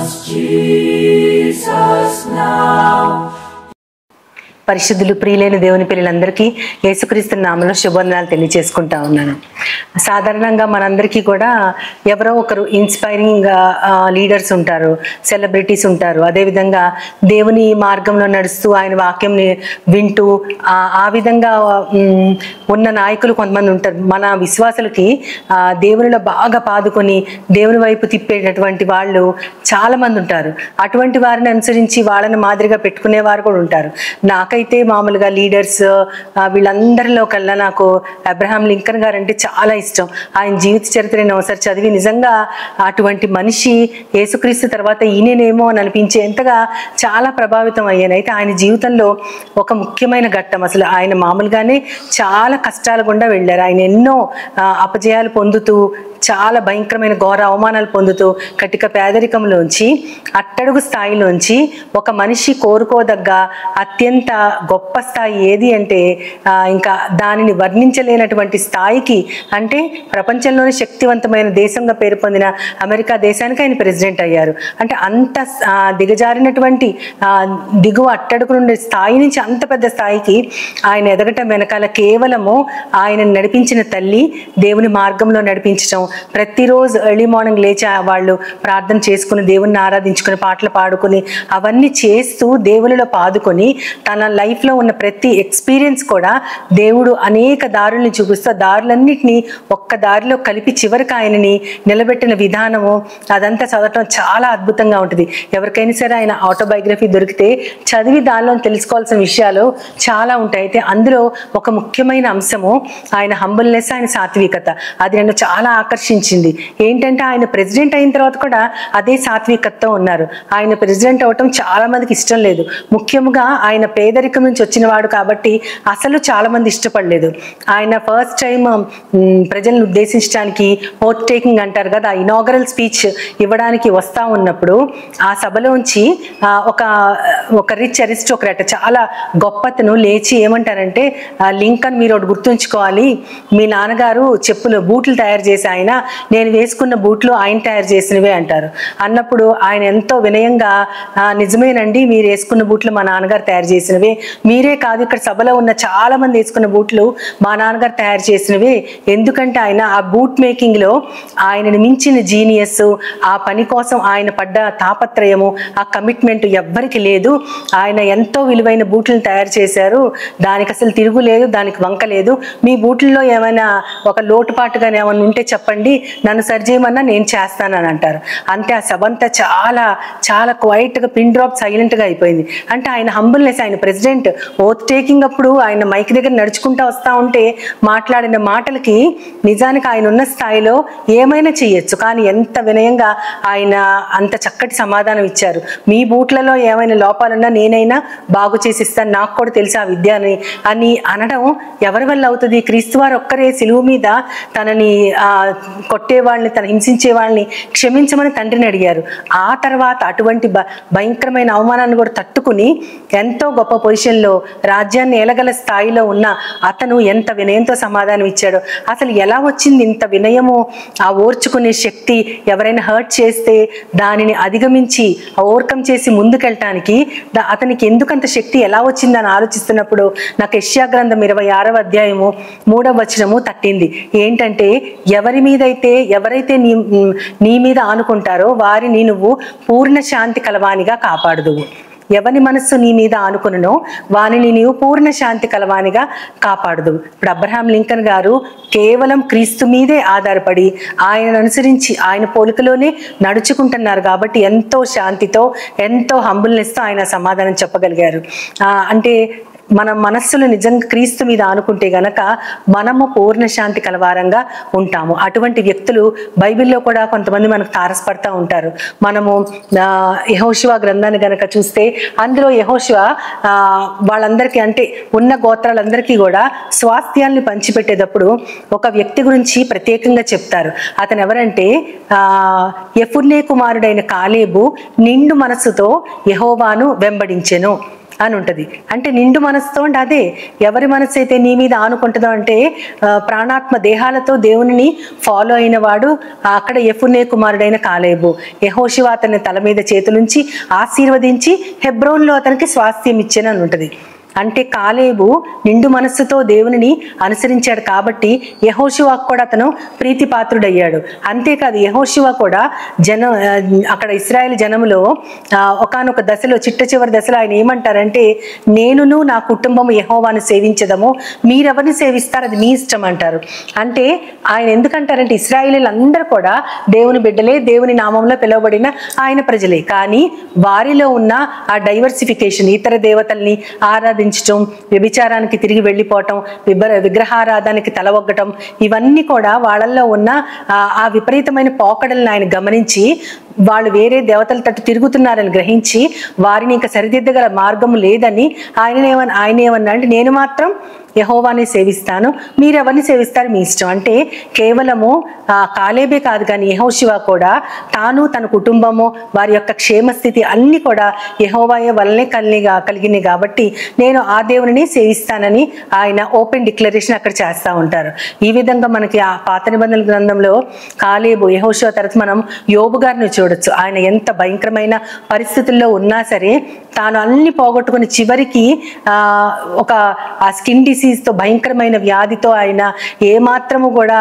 Jesus now. పరిశుద్ధులు ప్రియులైన దేవుని పిల్లలందరికీ యేసుక్రీస్తు నామములో శుభవందనాలు తెలియజేసుకుంటా ఉన్నాను. సాధారణంగా మనందరికీ కూడా ఎవరో ఒకరు ఇన్స్పైరింగ్ లీడర్స్ ఉంటారు, సెలబ్రిటీస్ ఉంటారు. అదేవిధంగా దేవుని మార్గంలో నడుస్తూ ఆయన వాక్యంని వింటూ ఆ విధంగా ఉన్న నాయకులు కొంతమంది ఉంటారు. మన విశ్వాసులకి దేవునిలో బాగా పాదుకొని దేవుని వైపు తిప్పేటటువంటి వాళ్ళు చాలా మంది ఉంటారు. అటువంటి వారిని అనుసరించి వాళ్ళని మాదిరిగా పెట్టుకునేవారు కూడా ఉంటారు. నాకైతే మామూలుగా లీడర్స్ వీళ్ళందరిలో కల్లా నాకు అబ్రహాం లింకన్ గారు అంటే చాలా ఇష్టం. ఆయన జీవిత చరిత్రను ఒకసారి చదివి నిజంగా అటువంటి మనిషి యేసుక్రీస్తు తర్వాత ఈయనేమో అని అనిపించేంతగా చాలా ప్రభావితం అయ్యాను. అయితే ఆయన జీవితంలో ఒక ముఖ్యమైన ఘట్టం, అసలు ఆయన మామూలుగానే చాలా కష్టాల గుండా వెళ్ళారు. ఆయన ఎన్నో అపజయాలు పొందుతూ చాలా భయంకరమైన ఘోర అవమానాలు పొందుతూ కటిక పేదరికంలోంచి అట్టడుగు స్థాయిలోంచి ఒక మనిషి కోరుకోదగ్గ అత్యంత గొప్ప స్థాయి ఏది అంటే ఇంకా దానిని వర్ణించలేనటువంటి స్థాయికి, అంటే ప్రపంచంలోని శక్తివంతమైన దేశంగా పేరు పొందిన అమెరికా దేశానికి ఆయన ప్రెసిడెంట్ అయ్యారు. అంటే అంత దిగజారినటువంటి దిగువ అట్టడుగు నుండి స్థాయి నుంచి అంత పెద్ద స్థాయికి ఆయన ఎదగటం వెనకాల కేవలము ఆయన నడిపించిన తల్లి దేవుని మార్గంలో నడిపించడం, ప్రతిరోజు ఎర్లీ మార్నింగ్ లేచి వాళ్ళు ప్రార్థన చేసుకుని దేవుణ్ణి ఆరాధించుకుని పాటలు పాడుకుని అవన్నీ చేస్తూ దేవునిలో పాదుకొని తన లైఫ్లో ఉన్న ప్రతి ఎక్స్పీరియన్స్ కూడా దేవుడు అనేక దారుల్ని చూపిస్తూ దారులన్నిటినీ ఒక్క దారిలో కలిపి చివరికి ఆయనని నిలబెట్టిన విధానము అదంతా చదవటం చాలా అద్భుతంగా ఉంటుంది. ఎవరికైనా సరే ఆయన ఆటోబయోగ్రఫీ దొరికితే చదివి దానిలో తెలుసుకోవాల్సిన విషయాలు చాలా ఉంటాయి. అయితే అందులో ఒక ముఖ్యమైన అంశము ఆయన హంబుల్నెస్, ఆయన సాత్వికత. అది నన్ను చాలా ఆకర్షించింది. ఏంటంటే ఆయన ప్రెసిడెంట్ అయిన తర్వాత కూడా అదే సాత్వికతతో ఉన్నారు. ఆయన ప్రెసిడెంట్ అవటం చాలా మందికి ఇష్టం లేదు. ముఖ్యంగా ఆయన పేదరికం నుంచి వచ్చిన వాడు కాబట్టి అసలు చాలా మంది ఇష్టపడలేదు. ఆయన ఫస్ట్ టైం ప్రజలను ఉద్దేశించడానికి ఓట్ టేకింగ్ అంటారు కదా, ఇనాగరల్ స్పీచ్ ఇవ్వడానికి వస్తా ఉన్నప్పుడు ఆ సభలోంచి ఒక రిచ్ అరిస్టోక్రాట్ చాలా గొప్పతను లేచి ఏమంటారంటే, లింకన్ మీరు ఒకటి గుర్తుంచుకోవాలి, మీ నాన్నగారు చెప్పులు బూట్లు తయారు చేసి ఆయన, నేను వేసుకున్న బూట్లు ఆయన తయారు చేసినవే అంటారు. అన్నప్పుడు ఆయన ఎంతో వినయంగా నిజమేనండి, మీరు వేసుకున్న బూట్లు మా నాన్నగారు తయారు చేసినవే, మీరే కాదు ఇక్కడ సభలో ఉన్న చాలా మంది వేసుకున్న బూట్లు మా నాన్నగారు తయారు చేసినవే. ఎందుకంటే ఆయన ఆ బూట్ మేకింగ్ లో ఆయనని మించిన జీనియస్, ఆ పని కోసం ఆయన పడ్డ తాపత్రయము, ఆ కమిట్మెంట్ ఎవ్వరికి లేదు. ఆయన ఎంతో విలువైన బూట్లను తయారు చేశారు, దానికి అసలు తిరుగులేదు, దానికి వంక లేదు. మీ బూట్లలో ఏమైనా ఒక లోటుపాటుగానే ఏమైనా ఉంటే చెప్పండి, నన్ను సరిచేయమన్నా నేను చేస్తానని అంటారు. అంతే ఆ సభ అంతా చాలా చాలా క్వైట్గా పిన్ డ్రాప్ సైలెంట్గా అయిపోయింది. అంటే ఆయన హంబుల్నెస్, ఆయన ప్రెసిడెంట్ ఓత్ టేకింగ్ అప్పుడు ఆయన మైక్ దగ్గర నడుచుకుంటూ వస్తూ ఉంటే మాట్లాడిన మాటలకి నిజానికి ఆయన ఉన్న స్థాయిలో ఏమైనా చేయొచ్చు, కానీ ఎంత వినయంగా ఆయన అంత చక్కటి సమాధానం ఇచ్చారు. మీ బూట్లలో ఏమైనా లోపాలున్నా నేనైనా బాగు చేసి ఇస్తాను, నాకు కూడా తెలుసు ఆ విద్య అని అనడం ఎవరి వల్ల అవుతుంది? క్రీస్తు వారు ఒక్కరే సిలువ మీద తనని కొట్టే వాళ్ళని, తన హింసించే వాళ్ళని క్షమించమని తండ్రిని అడిగారు. ఆ తర్వాత అటువంటి భయంకరమైన అవమానాన్ని కూడా తట్టుకుని ఎంతో గొప్ప పొజిషన్లో రాజ్యాన్ని ఏలగల స్థాయిలో ఉన్న అతను ఎంత వినయంతో సమాధానం ఇచ్చాడో. అసలు ఎలా వచ్చింది ఇంత వినయము, ఆ ఓర్చుకునే శక్తి? ఎవరైనా హర్ట్ చేస్తే దానిని అధిగమించి ఓవర్కమ్ చేసి ముందుకెళ్ళటానికి అతనికి ఎందుకంత శక్తి ఎలా వచ్చిందని ఆలోచిస్తున్నప్పుడు నాకు యెషయా గ్రంథం 26వ అధ్యాయము 3వ వచనము తట్టింది. ఏంటంటే, ఎవరైతే నీ మీద ఆనుకుంటారో వారిని నువ్వు పూర్ణ శాంతి కలవానిగా కాపాడుదువు. ఎవరి మనస్సు నీ మీద ఆనుకునో వానిని నీవు పూర్ణ శాంతి కలవానిగా కాపాడదు. ఇప్పుడు అబ్రహాం లింకన్ గారు కేవలం క్రీస్తు మీదే ఆధారపడి ఆయనను అనుసరించి ఆయన పోలికలోనే నడుచుకుంటున్నారు కాబట్టి ఎంతో శాంతితో, ఎంతో హంబుల్నెస్తో ఆయన సమాధానం చెప్పగలిగారు. అంటే మన మనస్సులు నిజంగా క్రీస్తు మీద ఆనుకుంటే గనక మనము పూర్ణ శాంతి కలవారంగా ఉంటాము. అటువంటి వ్యక్తులు బైబిల్లో కూడా కొంతమంది మనకు తారసపడతా ఉంటారు. మనము యెహోషువ గ్రంథాన్ని గనక చూస్తే అందులో యెహోషువ వాళ్ళందరికీ, అంటే ఉన్న గోత్రాలందరికీ కూడా స్వాస్థ్యాల్ని పంచిపెట్టేటప్పుడు ఒక వ్యక్తి గురించి ప్రత్యేకంగా చెప్తారు. అతను ఎవరంటే యెఫున్నే కుమారుడైన కాలేబు నిండు మనస్సుతో యెహోవాను వెంబడించెను అని ఉంటుంది. అంటే నిండు మనసుతో అంటే అదే ఎవరి మనసు అయితే నీ మీద ఆనుకుంటుందో అంటే ప్రాణాత్మ దేహాలతో దేవునిని ఫాలో అయిన వాడు అక్కడ యెఫునే కుమారుడైన కాలేబు. యెహోషువ అతని తల మీద చేతులుంచి ఆశీర్వదించి హెబ్రోన్లో అతనికి స్వాస్థ్యం ఇచ్చానని ఉంటుంది. అంటే కాలేబు నిండు మనస్సుతో దేవునిని అనుసరించాడు కాబట్టి యెహోషువకు కూడా అతను ప్రీతిపాత్రుడయ్యాడు. అంతేకాదు యెహోషువ కూడా అక్కడ ఇశ్రాయేల్ జనములో ఒకానొక దశలో చిట్ట చివరి దశలో ఆయన ఏమంటారంటే నేనును నా కుటుంబము యెహోవాను సేవించదము, మీరెవరిని సేవిస్తారు అది మీ ఇష్టం అంటారు. అంటే ఆయన ఎందుకంటారంటే ఇశ్రాయేలీలందరూ కూడా దేవుని బిడ్డలే, దేవుని నామంలో పిలువబడిన ఆయన ప్రజలే. కానీ వారిలో ఉన్న ఆ డైవర్సిఫికేషన్, ఇతర దేవతల్ని ఆరాధించడం, వ్యభిచారానికి తిరిగి వెళ్ళిపోవటం, విగ్రహారాధానికి తలవొగ్గటం, ఇవన్నీ కూడా వాళ్ళల్లో ఉన్న ఆ విపరీతమైన పోకడలను ఆయన గమనించి వాళ్ళు వేరే దేవతల తట్టు తిరుగుతున్నారని గ్రహించి వారిని ఇంకా సరిదిద్దగల మార్గము లేదని ఆయన ఏమన్నా అంటే నేను మాత్రం యెహోవాని సేవిస్తాను, మీరెవరిని సేవిస్తారు మీ ఇష్టం. అంటే కేవలము కాలేబే కాదు కానీ యెహోషువ కూడా తాను తన కుటుంబము వారి యొక్క క్షేమస్థితి అన్ని కూడా యెహోవాయే వల్లనే కలిగినాయి కాబట్టి నేను ఆ దేవుని సేవిస్తానని ఆయన ఓపెన్ డిక్లరేషన్ అక్కడ చేస్తూ ఉంటారు. ఈ విధంగా మనకి ఆ పాత నిబంధనల గ్రంథంలో కాలేబు యెహోషువ తర్వాత మనం యోబు గారిని చూడొచ్చు. ఆయన ఎంత భయంకరమైన పరిస్థితుల్లో ఉన్నా సరే తాను అన్ని పోగొట్టుకుని చివరికి ఒక ఆ స్కిన్ డిసీజ్తో భయంకరమైన వ్యాధితో ఆయన ఏమాత్రము కూడా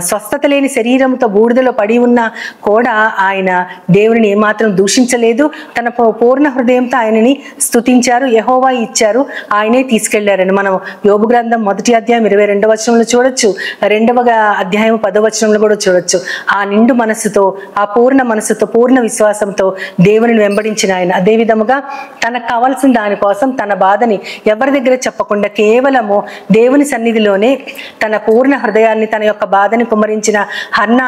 స్వస్థత లేని శరీరంతో బూడిదలో పడి ఉన్నా కూడా ఆయన దేవుని ఏమాత్రం దూషించలేదు. తన పూర్ణ హృదయంతో ఆయనని స్తుతించారు, యెహోవా ఇచ్చారు, ఆయనే తీసుకెళ్లారని మనం యోబు గ్రంథం 1వ అధ్యాయం 22వ వచనంలో చూడొచ్చు, 2వ అధ్యాయం 10వ వచనంలో కూడా చూడొచ్చు. ఆ నిండు మనస్సుతో, ఆ పూర్ణ మనస్సుతో, పూర్ణ విశ్వాసంతో దేవుని వెంబడించిన ఆయన అదే విధముగా తనకు కావాల్సిన దానికోసం తన బాధని ఎవరి దగ్గర చెప్పకుండా కేవలము దేవుని సన్నిధిలోనే తన పూర్ణ హృదయాన్ని, తన యొక్క బాధని కుమ్మరించిన హన్నా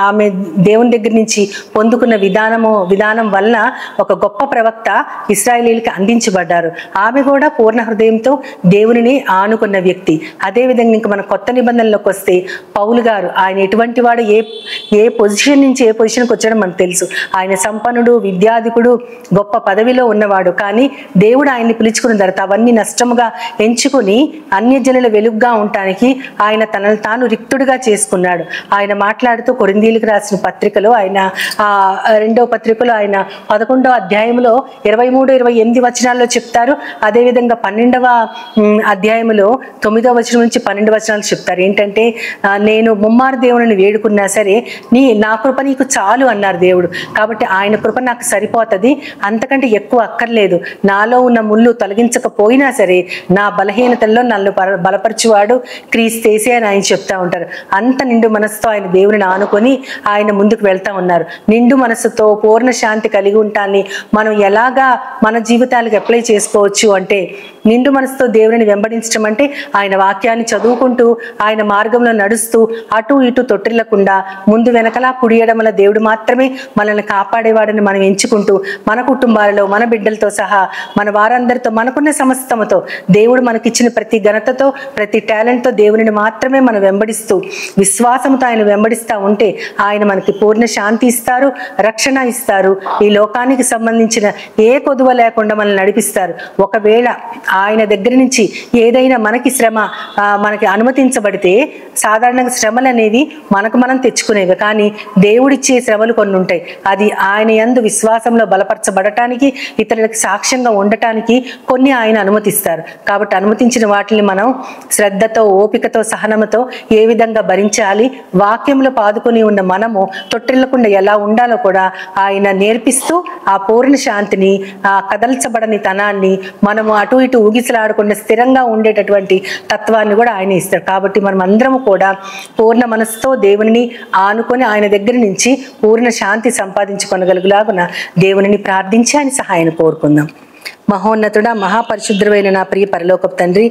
ఆమె దేవుని దగ్గర నుంచి పొందుకున్న విధానం వలన ఒక గొప్ప ప్రవక్త ఇశ్రాయేలీయులకి అందించబడ్డారు. ఆమె కూడా పూర్ణ హృదయంతో దేవునిని ఆనుకున్న వ్యక్తి. అదేవిధంగా ఇంకా మన కొత్త నిబంధనలోకి వస్తే పౌలు గారు ఆయన ఎటువంటి వాడు, ఏ పొజిషన్ నుంచి ఏ పొజిషన్కి వచ్చాడో మనకు తెలుసు. ఆయన సంపన్నుడు, విద్యాధికుడు, గొప్ప పదవిలో ఉన్నవాడు. కానీ దేవుడు ఆయన్ని పిలుచుకున్న తర్వాత అవన్నీ నష్టముగా ఎంచుకుని అన్యజనుల వెలుగుగా ఉండటానికి ఆయన తనను తాను రిక్తుడిగా చేసుకున్నాడు. ఆయన మాట్లాడుతూ కొరింథీయులకు రాసిన పత్రికలో ఆయన 2వ పత్రికలో ఆయన 11వ అధ్యాయంలో 23-28 వచనాల్లో చెప్తారు. అదేవిధంగా 12వ అధ్యాయంలో 9వ వచనం నుంచి 12 వచనాలు చెప్తారు. ఏంటంటే నేను ముమ్మారు దేవుని వేడుకున్నా సరే నా కృప నీకు చాలు అన్నారు దేవుడు. కాబట్టి ఆయన కృప నాకు సరిపోతుంది, అంతకంటే ఎక్కువ అక్కర్లేదు. నాలో ఉన్న ముళ్ళు తొలగించకపోయినా సరే నా బలహీనతల్లో నన్ను బలపరచువాడు క్రీస్తేసే అని ఆయన చెప్తా ఉంటారు. అంత నిండు మనసుతో ఆయన దేవుని ఆనుకొని ఆయన ముందుకు వెళ్తా ఉన్నారు. నిండు మనసుతో పూర్ణ శాంతి కలిగి ఉంటాన్ని మనం ఎలాగా మన జీవితాలకు అప్లై చేసుకోవచ్చు అంటే నిండు మనసుతో దేవుని వెంబడించడం అంటే ఆయన వాక్యాన్ని చదువుకుంటూ ఆయన మార్గంలో నడుస్తూ అటు ఇటు తొట్టిల్లకుండా ముందు వెనకలా కుడి ఎడమల దేవుడు మాత్రమే మనల్ని కాపాడేవాడని మనం ఎంచుకుంటూ మన కుటుంబాలలో మన బిడ్డలతో సహా మన వారందరితో మనకున్న సమస్తముతో దేవుడు మనకిచ్చిన ప్రతి ఘనతతో ప్రతి టాలెంట్తో దేవుని మాత్రమే మనం వెంబడిస్తూ విశ్వాసంతో ఆయన వెంబడిస్తూ ఉంటే ఆయన మనకి పూర్ణ శాంతి ఇస్తారు, రక్షణ ఇస్తారు. ఈ లోకానికి సంబంధించిన ఏ కొదువ లేకుండా మనల్ని నడిపిస్తారు. ఒకవేళ ఆయన దగ్గర నుంచి ఏదైనా మనకి శ్రమ మనకి అనుమతించబడితే సాధారణంగా శ్రమలు అనేవి మనకు మనం తెచ్చుకునేవి, కానీ దేవుడిచ్చే శ్రమలు కొన్ని ఉంటాయి. అది ఆయన యందు విశ్వాసంలో బలపరచబడటానికి, ఇతరులకు సాక్ష్యంగా ఉండటానికి కొన్ని ఆయన అనుమతిస్తారు. కాబట్టి అనుమతించిన వాటిని మనం శ్రద్ధతో, ఓపికతో, సహనముతో ఏ విధంగా భరించాలి, వాక్యంలో పాదుకొని ఉన్న మనము తొట్టిల్లకుండా ఎలా ఉండాలో కూడా ఆయన నేర్పిస్తూ ఆ పూర్ణ శాంతిని, ఆ కదల్చబడని తనాన్ని, మనము అటు ఇటు ఊగిసలాడకుండా స్థిరంగా ఉండేటటువంటి తత్వాన్ని కూడా ఆయన ఇస్తారు. కాబట్టి మనం అందరము కూడా పూర్ణ మనసుతో దేవుని ఆనుకొని ఆయన దగ్గర నుంచి పూర్ణ శాంతి సంపాదించుకొనగలుగులాగున దేవుని ప్రార్థించి ఆయన సహాయాన్ని కోరుకుందాం. మహోన్నతుడా, మహాపరిశుద్ధుడైన నా ప్రియ పరలోకపు తండ్రి,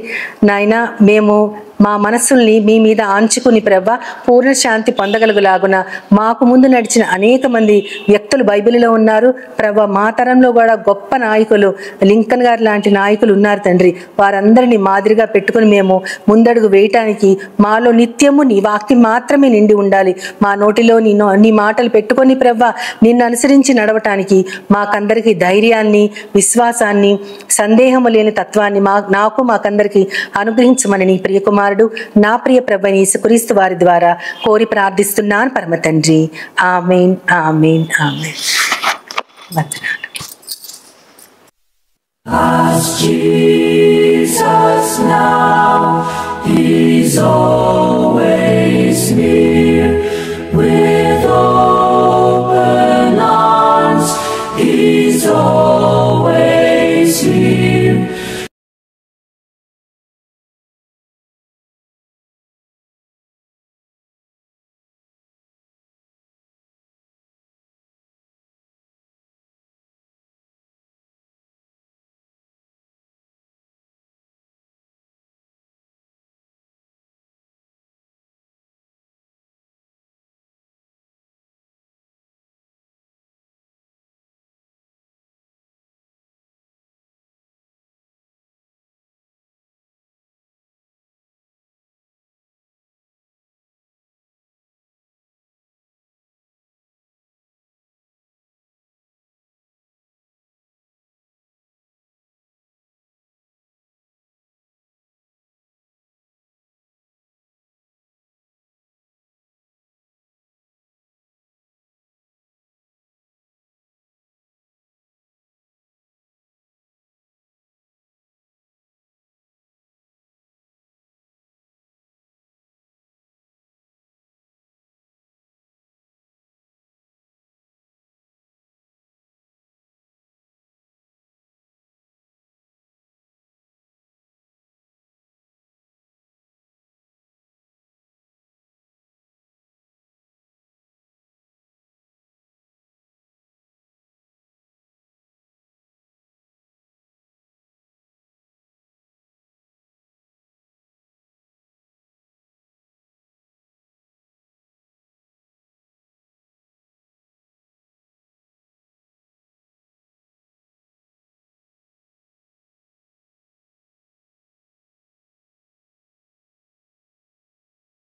నాయన మేము మా మనస్సుల్ని మీ మీద ఆంచుకుని ప్రభా పూర్ణ శాంతి పొందగలుగులాగున మాకు ముందు నడిచిన అనేక మంది వ్యక్తులు బైబిల్లో ఉన్నారు ప్రభా. మా తరంలో కూడా గొప్ప నాయకులు, లింకన్ గారు లాంటి నాయకులు ఉన్నారు తండ్రి. వారందరినీ మాదిరిగా పెట్టుకుని మేము ముందడుగు వేయటానికి మాలో నిత్యము నీ వాక్యం మాత్రమే నిండి ఉండాలి. మా నోటిలో నీ మాటలు పెట్టుకొని ప్రభా నిన్ను అనుసరించి నడవటానికి మాకందరికి ధైర్యాన్ని, విశ్వాసాన్ని, సందేహము లేని తత్వాన్ని మాకందరికి అనుగ్రహించమని నీ ప్రియ కుమారుడు నా ప్రియ ప్రభువైన యేసుక్రీస్తు వారి ద్వారా కోరి ప్రార్థిస్తున్నాను పరమ తండ్రి. ఆమేన్, ఆమేన్, ఆమేన్. వందనాలు. As Jesus now, He's always near.